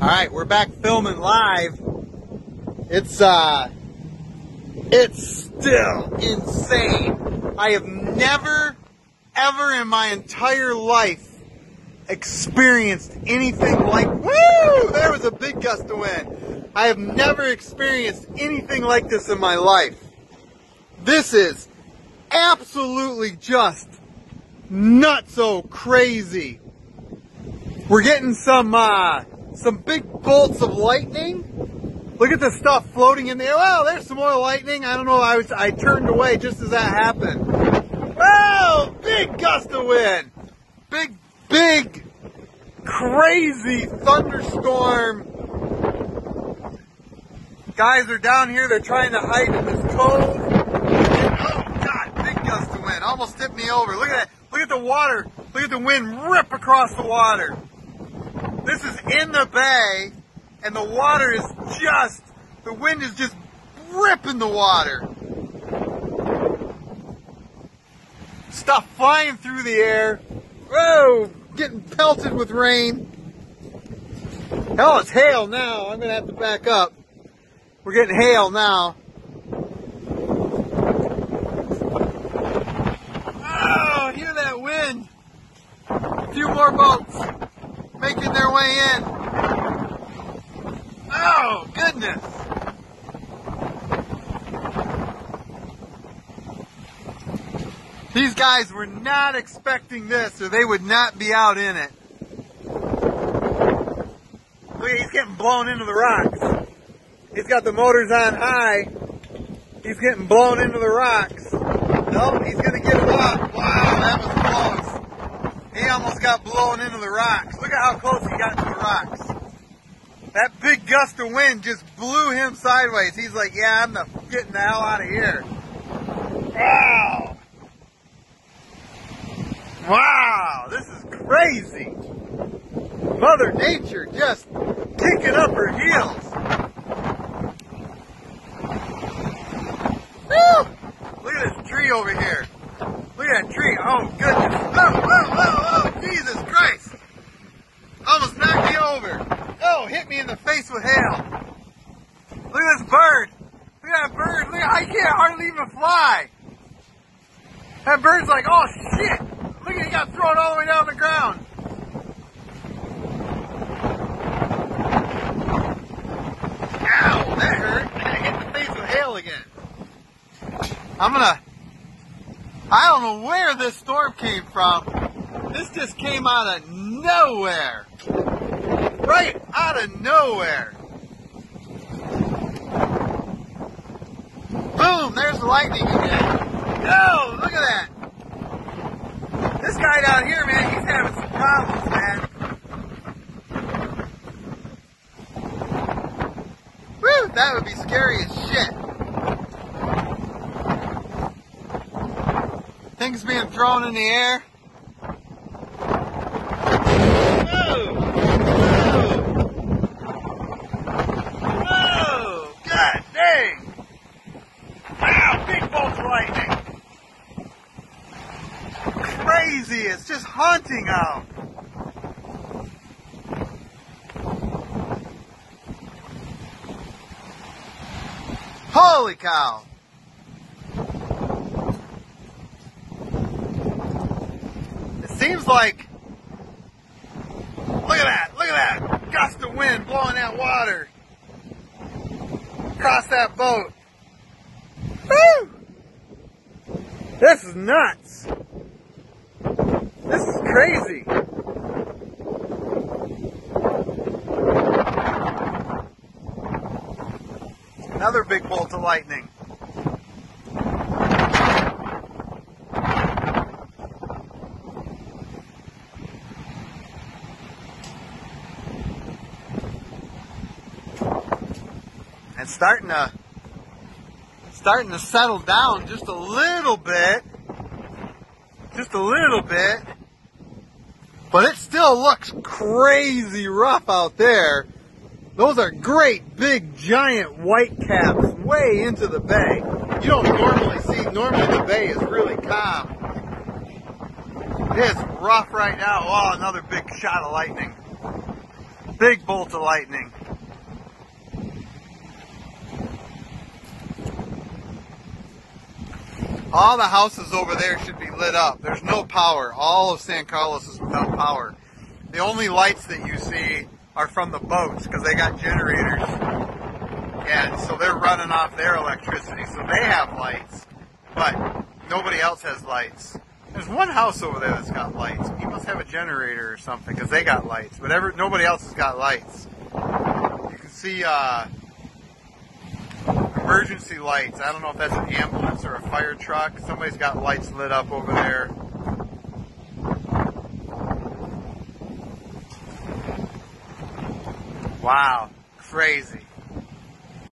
Alright, we're back filming live. It's still insane. I have never, ever in my entire life experienced anything like, woo! There was a big gust of wind. I have never experienced anything like this in my life. This is absolutely just nutso crazy. We're getting some big bolts of lightning. Look at the stuff floating in the air. Well, there's some more lightning. I don't know. I turned away just as that happened. Oh, big gust of wind. Big, crazy thunderstorm. Guys are down here. They're trying to hide in this cove. Oh, God, big gust of wind. Almost tipped me over. Look at that. Look at the water. Look at the wind rip across the water. This is in the bay, and the water is the wind is just ripping the water. Stuff flying through the air. Whoa, getting pelted with rain. Hell, it's hail now. I'm going to have to back up. We're getting hail now. Oh, hear that wind. A few more boats making their way in. Oh, goodness. These guys were not expecting this, or they would not be out in it. Look, he's getting blown into the rocks. He's got the motors on high. He's getting blown into the rocks. Nope, he's going to get it up. Wow, that was close. He almost got blown into the rocks. Look at how close he got to the rocks. That big gust of wind just blew him sideways. He's like, yeah, I'm getting the hell out of here. Wow. Wow, this is crazy. Mother Nature just kicking up her heels. Woo! Look at this tree over here. Look at that tree. Oh, goodness. Oh, Jesus Christ. Almost knocked me over. Oh, hit me in the face with hail. Look at this bird. Look at that bird. Look at, I can't hardly even fly. That bird's like, oh, shit. Look at, he got thrown all the way down the ground. Ow, that hurt. I got hit in the face with hail again. I don't know where this storm came from. This just came out of nowhere. Right out of nowhere. Boom, there's the lightning again. No, look at that. This guy down here, man, he's having some problems, man. Woo, that would be scary as shit. Things being thrown in the air. Whoa! Whoa! God dang! Wow, big bolts of lightning. Crazy, it's just haunting out. Holy cow! Seems like, look at that gust of wind blowing that water across that boat. Woo! This is nuts. This is crazy. Another big bolt of lightning. It's starting to settle down just a little bit. But it still looks crazy rough out there. Those are great big giant white caps way into the bay. You don't normally see, normally the bay is really calm. It is rough right now. Oh, another big shot of lightning. Big bolt of lightning. All the houses over there should be lit up. There's no power. All of San Carlos is without power. The only lights that you see are from the boats because they got generators. And so they're running off their electricity, so they have lights. But nobody else has lights. There's one house over there that's got lights. He must have a generator or something because they got lights. But nobody else has got lights. You can see emergency lights. I don't know if that's an ambulance or a fire truck. Somebody's got lights lit up over there. Wow, crazy.